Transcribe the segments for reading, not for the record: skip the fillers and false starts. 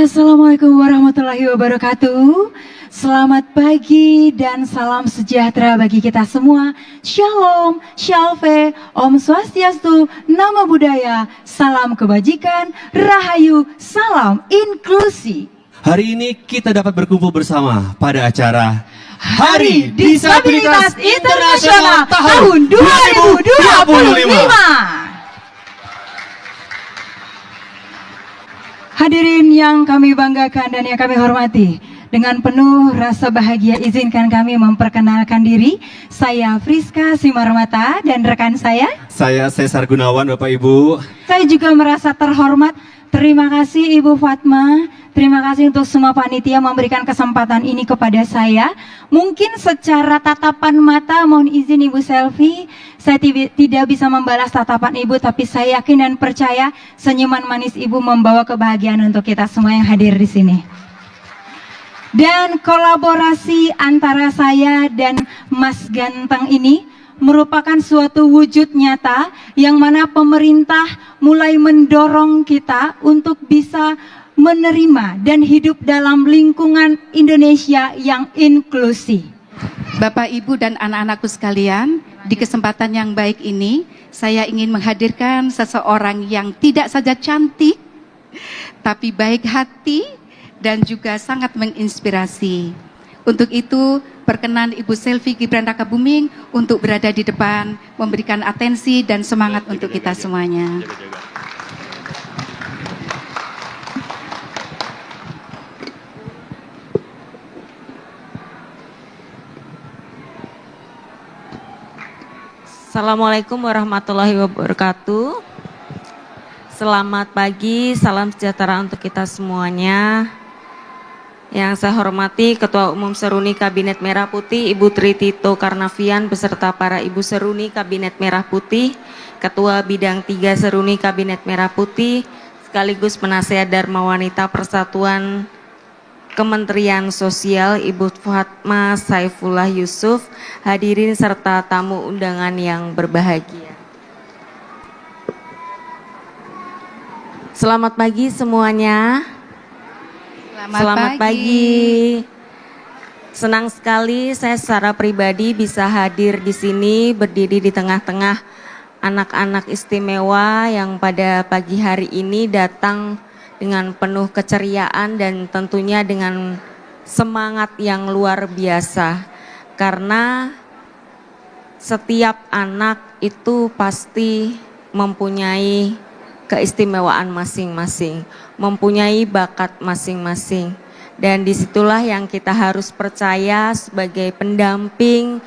Assalamualaikum warahmatullahi wabarakatuh. Selamat pagi dan salam sejahtera bagi kita semua. Shalom, Shalve, Om Swastiastu, Namo Buddhaya, salam kebajikan, Rahayu, salam inklusi. Hari ini kita dapat berkumpul bersama pada acara Hari Disabilitas Internasional tahun 2025. Hadirin yang kami banggakan dan yang kami hormati, dengan penuh rasa bahagia izinkan kami memperkenalkan diri. Saya Friska Simarmata dan rekan saya Cesar Gunawan, Bapak Ibu. Saya juga merasa terhormat. Terima kasih Ibu Fatma. Terima kasih untuk semua panitia memberikan kesempatan ini kepada saya. Mungkin secara tatapan mata, mohon izin Ibu Selvi, saya tidak bisa membalas tatapan Ibu, tapi saya yakin dan percaya senyuman manis Ibu membawa kebahagiaan untuk kita semua yang hadir di sini. Dan kolaborasi antara saya dan Mas Ganteng ini merupakan suatu wujud nyata yang mana pemerintah mulai mendorong kita untuk bisa menerima dan hidup dalam lingkungan Indonesia yang inklusi. Bapak, Ibu, dan anak-anakku sekalian, di kesempatan yang baik ini, saya ingin menghadirkan seseorang yang tidak saja cantik, tapi baik hati dan juga sangat menginspirasi. Untuk itu, perkenan Ibu Selvi Gibran Rakabuming untuk berada di depan, memberikan atensi dan semangat untuk kita semuanya. Assalamualaikum warahmatullahi wabarakatuh. Selamat pagi, salam sejahtera untuk kita semuanya. Yang saya hormati Ketua Umum Seruni Kabinet Merah Putih Ibu Tri Tito Karnavian beserta para Ibu Seruni Kabinet Merah Putih, Ketua Bidang 3 Seruni Kabinet Merah Putih, sekaligus Penasehat Dharma Wanita Persatuan Kementerian Sosial Ibu Fatma Saifullah Yusuf, hadirin serta tamu undangan yang berbahagia. Selamat pagi semuanya. Selamat pagi. Senang sekali saya secara pribadi bisa hadir di sini, berdiri di tengah-tengah anak-anak istimewa yang pada pagi hari ini datang dengan penuh keceriaan dan tentunya dengan semangat yang luar biasa. Karena setiap anak itu pasti mempunyai keistimewaan masing-masing, mempunyai bakat masing-masing. Dan disitulah yang kita harus percaya sebagai pendamping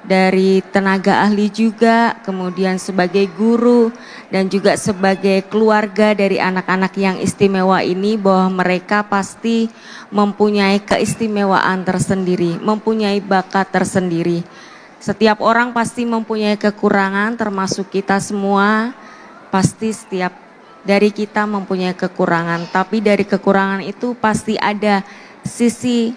dari tenaga ahli juga, kemudian sebagai guru dan juga sebagai keluarga dari anak-anak yang istimewa ini, bahwa mereka pasti mempunyai keistimewaan tersendiri, mempunyai bakat tersendiri. Setiap orang pasti mempunyai kekurangan, termasuk kita semua, pasti setiap dari kita mempunyai kekurangan, tapi dari kekurangan itu pasti ada sisi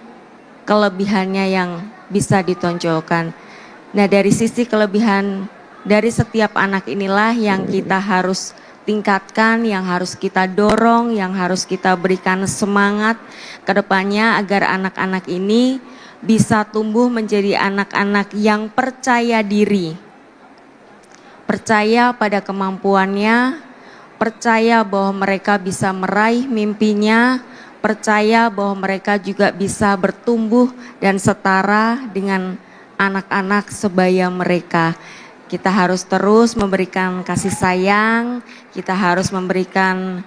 kelebihannya yang bisa ditonjolkan. Nah, dari sisi kelebihan dari setiap anak inilah yang kita harus tingkatkan, yang harus kita dorong, yang harus kita berikan semangat ke depannya agar anak-anak ini bisa tumbuh menjadi anak-anak yang percaya diri, percaya pada kemampuannya, percaya bahwa mereka bisa meraih mimpinya, percaya bahwa mereka juga bisa bertumbuh dan setara dengan anak-anak sebaya mereka. Kita harus terus memberikan kasih sayang, kita harus memberikan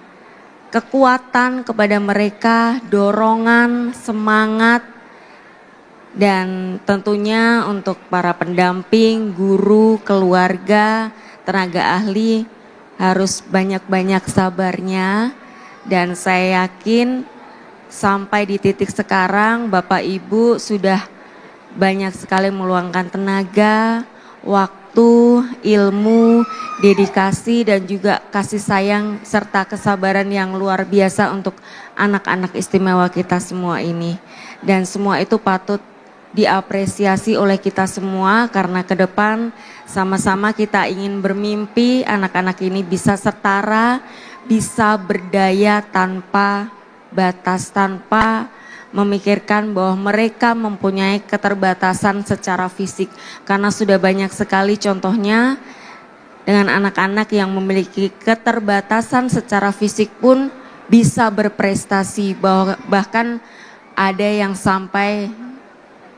kekuatan kepada mereka, dorongan, semangat, dan tentunya untuk para pendamping, guru, keluarga, tenaga ahli harus banyak-banyak sabarnya. Dan saya yakin sampai di titik sekarang Bapak Ibu sudah banyak sekali meluangkan tenaga, waktu, ilmu, dedikasi dan juga kasih sayang serta kesabaran yang luar biasa untuk anak-anak istimewa kita semua ini. Dan semua itu patut diapresiasi oleh kita semua karena ke depan sama-sama kita ingin bermimpi anak-anak ini bisa setara, bisa berdaya tanpa batas tanpa memikirkan bahwa mereka mempunyai keterbatasan secara fisik. Karena sudah banyak sekali contohnya dengan anak-anak yang memiliki keterbatasan secara fisik pun bisa berprestasi, bahkan ada yang sampai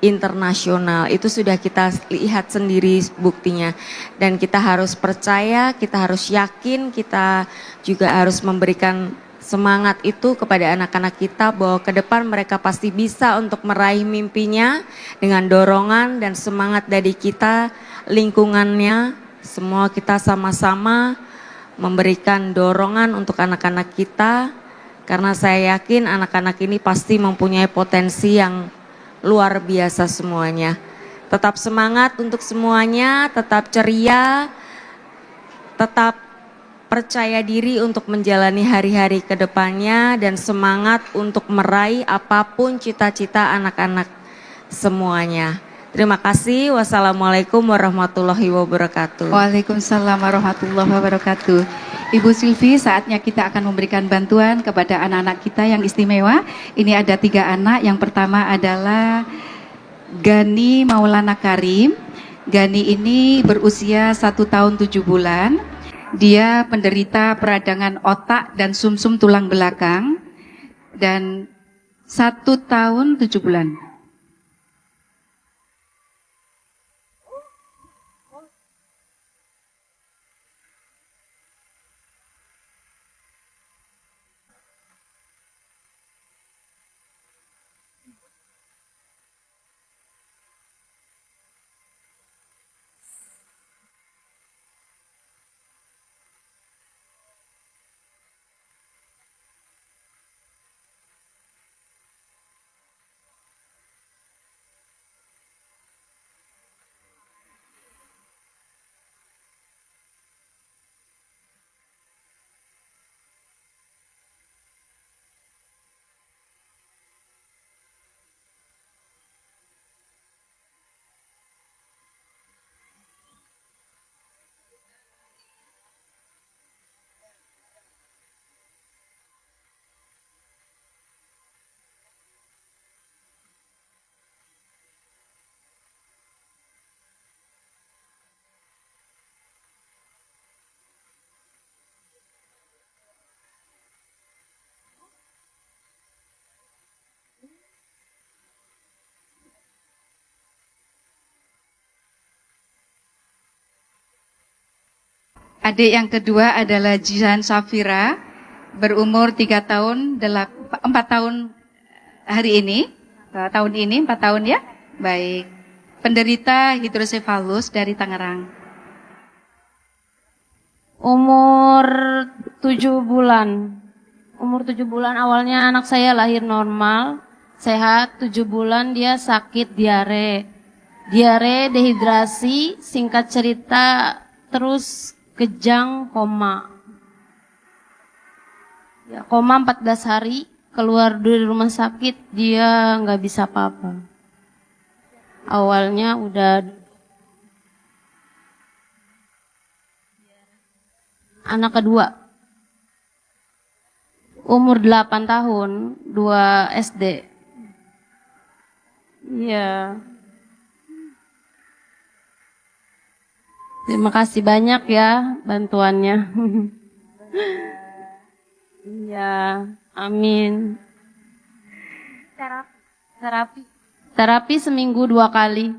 internasional. Itu sudah kita lihat sendiri buktinya. Dan kita harus percaya, kita harus yakin, kita juga harus memberikan semangat itu kepada anak-anak kita bahwa ke depan mereka pasti bisa untuk meraih mimpinya dengan dorongan dan semangat dari kita, lingkungannya. Semua kita sama-sama memberikan dorongan untuk anak-anak kita, karena saya yakin anak-anak ini pasti mempunyai potensi yang luar biasa semuanya. Tetap semangat untuk semuanya, tetap ceria, tetap percaya diri untuk menjalani hari-hari ke depannya, dan semangat untuk meraih apapun cita-cita anak-anak semuanya. Terima kasih. Wassalamualaikum warahmatullahi wabarakatuh. Waalaikumsalam warahmatullahi wabarakatuh. Ibu Silvi, saatnya kita akan memberikan bantuan kepada anak-anak kita yang istimewa. Ini ada 3 anak. Yang pertama adalah Gani Maulana Karim. Gani ini berusia 1 tahun 7 bulan. Dia penderita peradangan otak dan sumsum tulang belakang. Dan 1 tahun 7 bulan. Adik yang kedua adalah Jihan Safira, berumur 3 tahun, 4 tahun hari ini, tahun ini 4 tahun ya, baik. Penderita hidrosefalus dari Tangerang. Umur 7 bulan. Umur 7 bulan awalnya anak saya lahir normal, sehat. 7 bulan dia sakit diare. Diare, dehidrasi, singkat cerita terus kejang, koma. Ya, koma 14 hari, keluar dari rumah sakit, dia nggak bisa apa-apa. Awalnya udah anak kedua. Umur 8 tahun, 2 SD. Iya. Terima kasih banyak ya bantuannya. Iya, amin. Terapi seminggu 2 kali.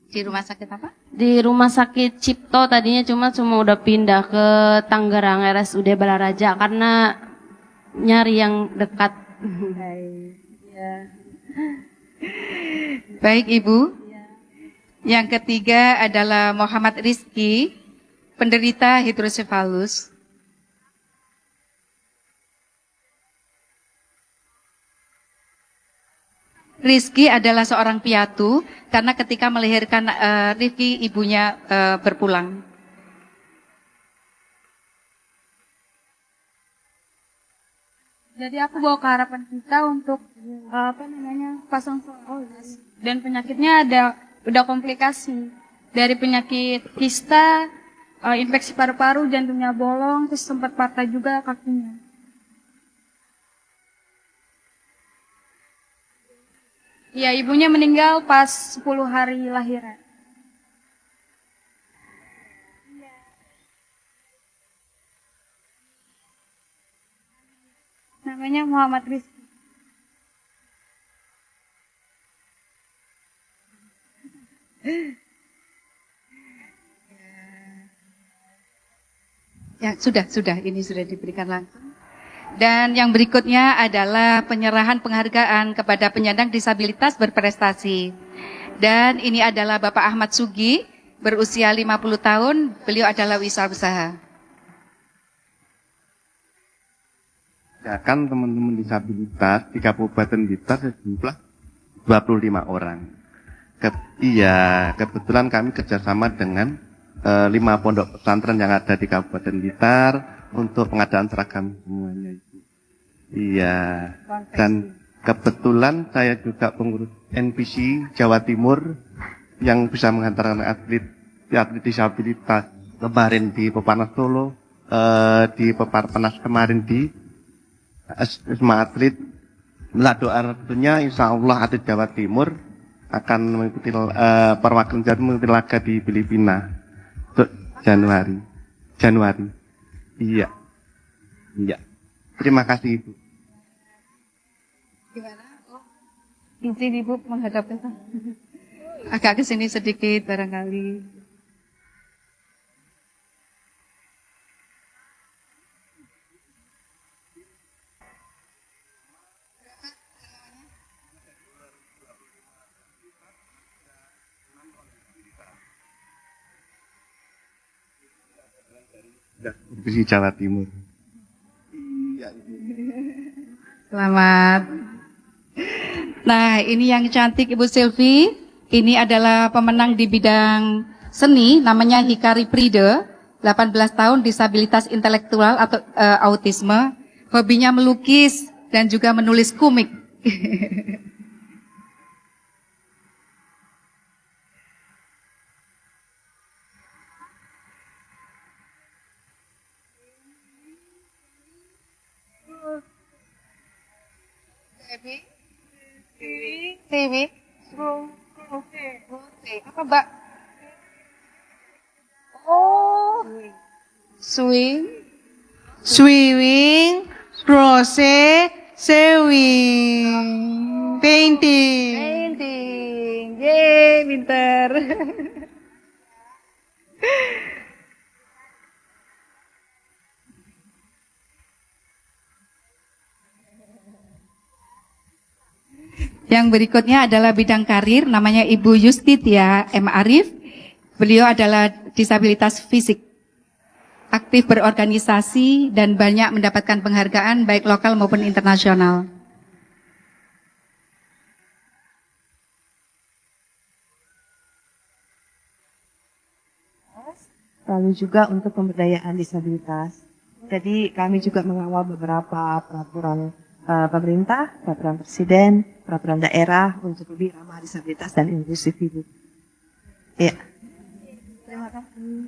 Di rumah sakit apa? Di rumah sakit Cipto tadinya cuma udah pindah ke Tangerang RSUD Balaraja karena nyari yang dekat. Baik Ibu. Yang ketiga adalah Muhammad Rizki, penderita hidrosefalus. Rizki adalah seorang piatu karena ketika melahirkan Rizki ibunya berpulang. Jadi aku bawa ke harapan kita untuk pasang dan penyakitnya udah komplikasi dari penyakit kista, infeksi paru-paru, jantungnya bolong, terus sempat patah juga kakinya. Ya, ibunya meninggal pas 10 hari lahiran. Namanya Muhammad Rizky. Ya, sudah. Ini sudah diberikan langsung. Dan yang berikutnya adalah penyerahan penghargaan kepada penyandang disabilitas berprestasi. Dan ini adalah Bapak Ahmad Sugi, berusia 50 tahun, beliau adalah wirausaha. Ya kan teman-teman disabilitas di Kabupaten Blitar sejumlah 25 orang. Kebetulan kami kerjasama dengan 5 pondok pesantren yang ada di Kabupaten Blitar untuk pengadaan seragam semuanya itu. Iya. Dan kebetulan saya juga pengurus NPC Jawa Timur yang bisa mengantarkan atlet disabilitas kemarin di Peparnas Solo, di Peparnas kemarin di Wisma Atlet. Doa tentunya insya Allah atlet Jawa Timur akan mengikuti perwakilan mengikuti laga di Filipina untuk Januari. Iya. Terima kasih Ibu. Gimana? Izin Ibu menghadap ke sana. Agak ke sini sedikit barangkali. Di Jawa Timur. Selamat. Nah, ini yang cantik Ibu Silvi. Ini adalah pemenang di bidang seni, namanya Hikari Pride, 18 tahun, disabilitas intelektual atau autisme. Hobinya melukis dan juga menulis komik. TV. Apa, Mbak? Oh. Swimming, rose, sewing, painting. Yeay, pinter. Yang berikutnya adalah bidang karir, namanya Ibu Yustitia M. Arif. Beliau adalah disabilitas fisik, aktif berorganisasi dan banyak mendapatkan penghargaan baik lokal maupun internasional. Lalu juga untuk pemberdayaan disabilitas. Jadi kami juga mengawal beberapa peraturan pemerintah, peraturan presiden, peraturan daerah untuk lebih ramah disabilitas dan inklusif Ibu. Ya. Terima kasih.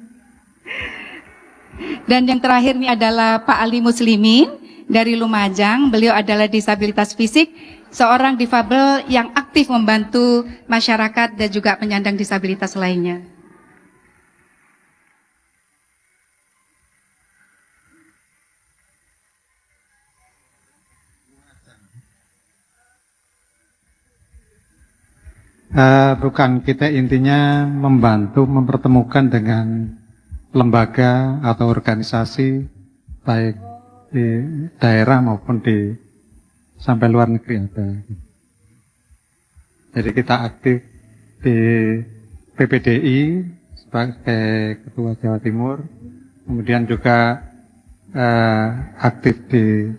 Dan yang terakhir ini adalah Pak Ali Muslimin dari Lumajang. Beliau adalah disabilitas fisik, seorang difabel yang aktif membantu masyarakat dan juga penyandang disabilitas lainnya. Bukan, kita intinya membantu mempertemukan dengan lembaga atau organisasi baik di daerah maupun di sampai luar negeri ada. Jadi kita aktif di PPDI sebagai Ketua Jawa Timur, kemudian juga aktif di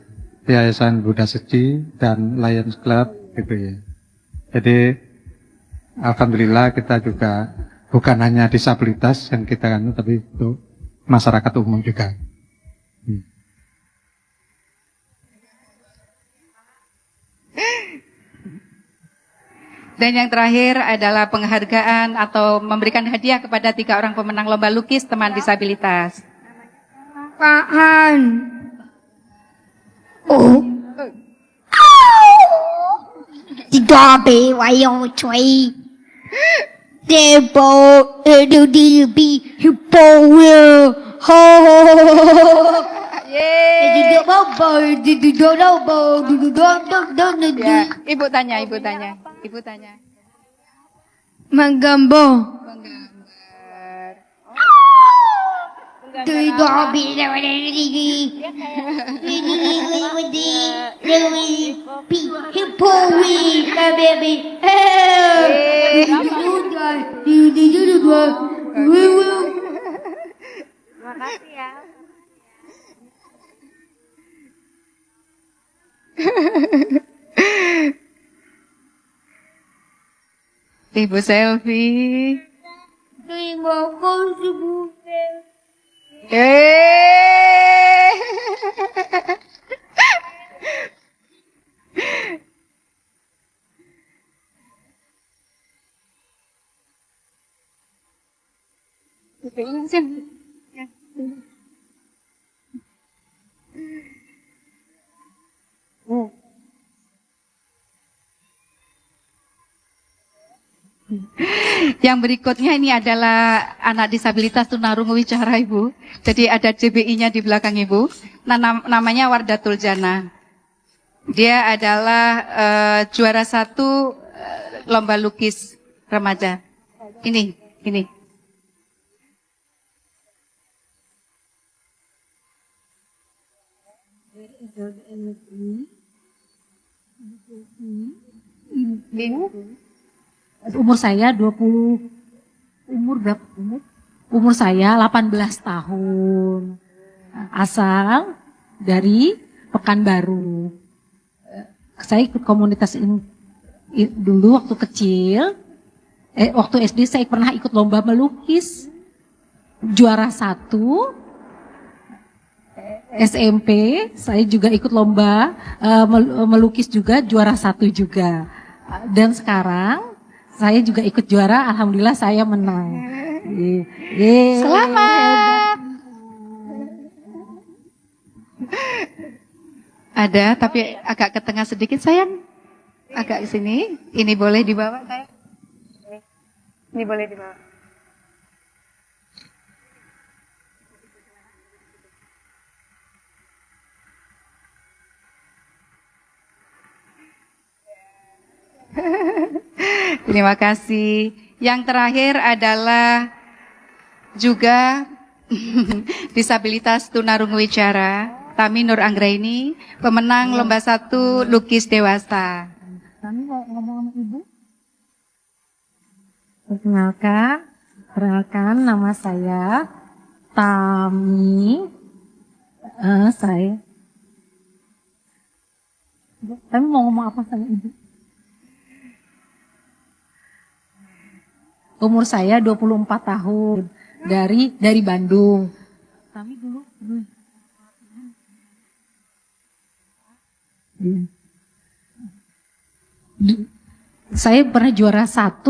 Yayasan Buddha Seci dan Lions Club gitu ya. Jadi alhamdulillah kita juga bukan hanya disabilitas yang kita kan, tapi untuk masyarakat umum juga. Dan yang terakhir adalah penghargaan atau memberikan hadiah kepada 3 orang pemenang lomba lukis teman disabilitas. Apaan? Oh. Tiga be wayo cuy. Debo edu di bi hipo ho. Yeay. Ya, Ibu tanya. menggambar. Menggambar. Tiga be hipo baby. Makasih ya. Ibu selfie. Terima kasih Bu. Yang berikutnya ini adalah anak disabilitas tunarungu wicara Ibu. Jadi ada JBI-nya di belakang Ibu. Namanya Wardatul Jana. Dia adalah juara 1 lomba lukis remaja. Ini. Umur saya 20, umur berapa? Umur saya 18 tahun. Asal dari Pekanbaru. Saya ikut komunitas ini dulu waktu kecil. Waktu SD saya pernah ikut lomba melukis. Juara 1. SMP saya juga ikut lomba melukis juga, juara 1 juga. Dan sekarang saya juga ikut juara, alhamdulillah saya menang. Selamat. Ada, tapi agak ke tengah sedikit sayang. Agak ke sini. Ini boleh dibawa sayang. Ini boleh dibawa. Terima kasih. Yang terakhir adalah juga disabilitas tunarungu wicara, Tami Nur Anggraini, pemenang lomba 1 lukis dewasa. Kami mau ngomong sama Ibu. Perkenalkan nama saya Tami. Kami mau ngomong apa sama Ibu? Umur saya 24 tahun, dari Bandung. Kami dulu. Saya pernah juara 1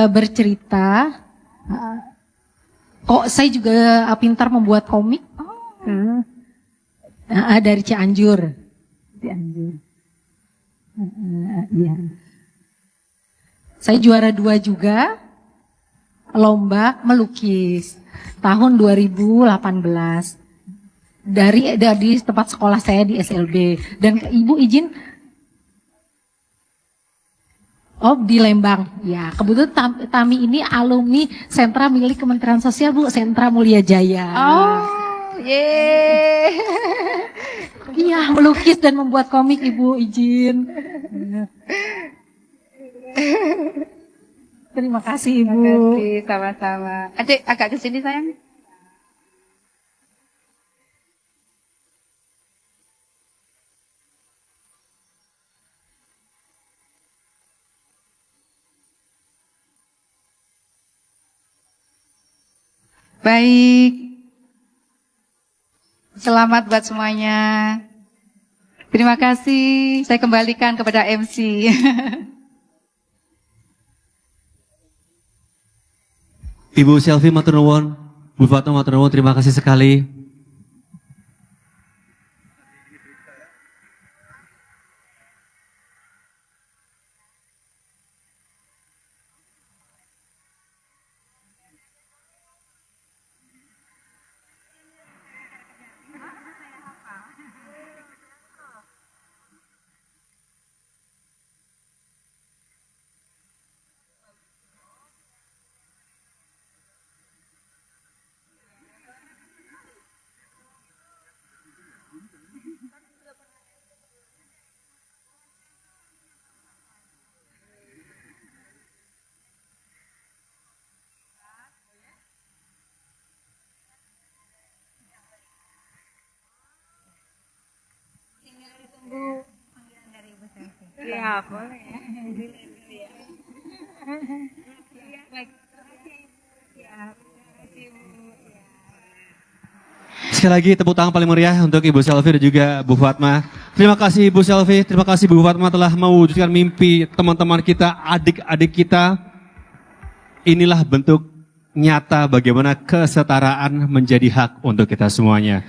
bercerita. Kok saya juga pintar membuat komik. Dari Cianjur. Iya. Saya juara 2 juga lomba melukis tahun 2018 dari tempat sekolah saya di SLB. Dan Ibu izin, di Lembang. Ya, kebetulan Tami ini alumni sentra milik Kementerian Sosial, Bu, Sentra Mulia Jaya. Yeay. Iya, melukis dan membuat komik, Ibu izin. Terima kasih, Ibu. Terima kasih, sama-sama. Adik, agak ke sini sayang. Baik. Selamat buat semuanya. Terima kasih. Saya kembalikan kepada MC. Ibu Selvi matur nuwun, Bu Fatma matur nuwun, terima kasih sekali. Siap, boleh. Sekali lagi tepuk tangan paling meriah untuk Ibu Selvi dan juga Bu Fatma. Terima kasih Ibu Selvi, terima kasih Bu Fatma telah mewujudkan mimpi teman-teman kita, adik-adik kita. Inilah bentuk nyata bagaimana kesetaraan menjadi hak untuk kita semuanya.